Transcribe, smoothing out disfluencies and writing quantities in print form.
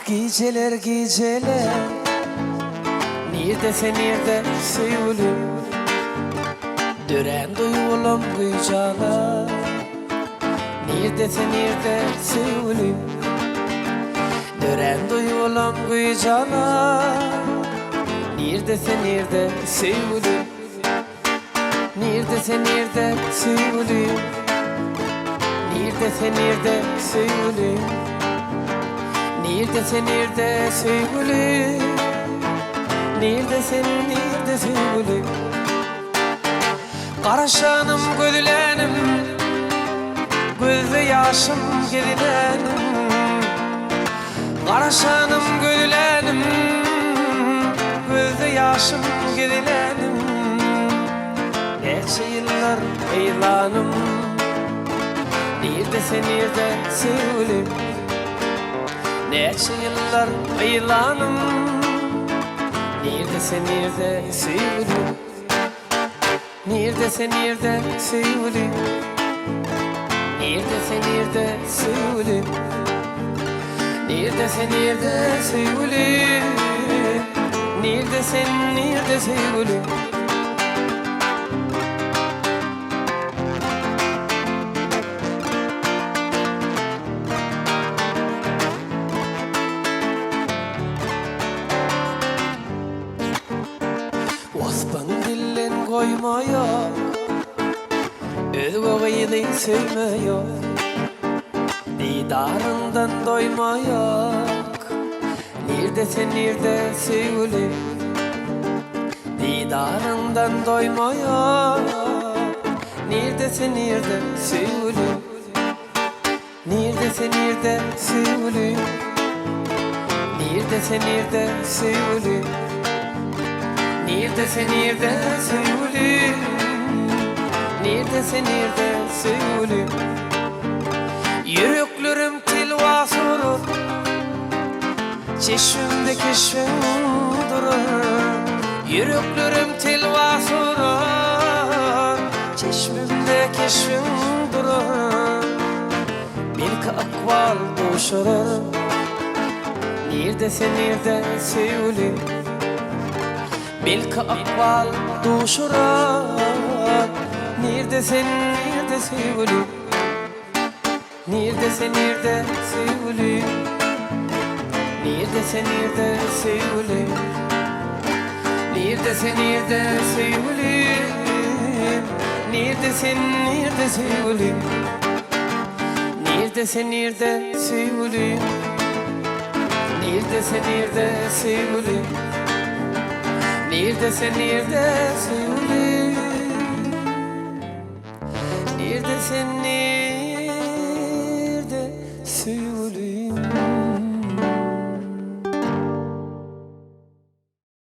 Geceler geceler Neredesin nerede sevgilim Dören duyulum gıcalar Neredesin nerede sevgilim Dören duyulum gıcalar Neredesin nerede sevgilim Neredesin nerede sevgilim Neredesin nerede sevgilim Neredesin nerede sevgilim Neredesin nerede sevgilim Karaşanım gözlenim Gözde yaşım gedilenim Karaşanım gözlenim Gözde yaşım gedilenim Neçe yıllar eylanım Neredesin nerede sevgilim Neçe yıllar eylanım Neredesin nerede sevgilim Neredesin nerede sevgilim Neredesin nerede sevgilim Neredesin nerede sevgilim Neredesin nerede sevgilim Osman dillen koymuyor Özgöğüydü sevmiyor Didarından doymuyor Neredesin nerede sevgilim Didarından doymuyor Neredesin nerede sevgilim Neredesin nerede sevgilim Neredesin nerede sevgilim Neredesin nerede sevgilim Neredesin nerede sevgilim Yüreklerim tilva sorur Çeşmimde keşfin durur Yüreklerim tilva sorur Çeşmimde keşfin durur Belki akval boşarır Neredesin nerede sevgilim Belki akval duşurar Neredesin nerede sevgilim Neredesin nerede sevgilim Neredesin nerede sevgilim Neredesin nerede sevgilim Neredesin nerede sevgilim Neredesin nerede sevgilim Neredesin nerede sevgilim Neredesin nerede sevgilim Neredesin nerede sevgilim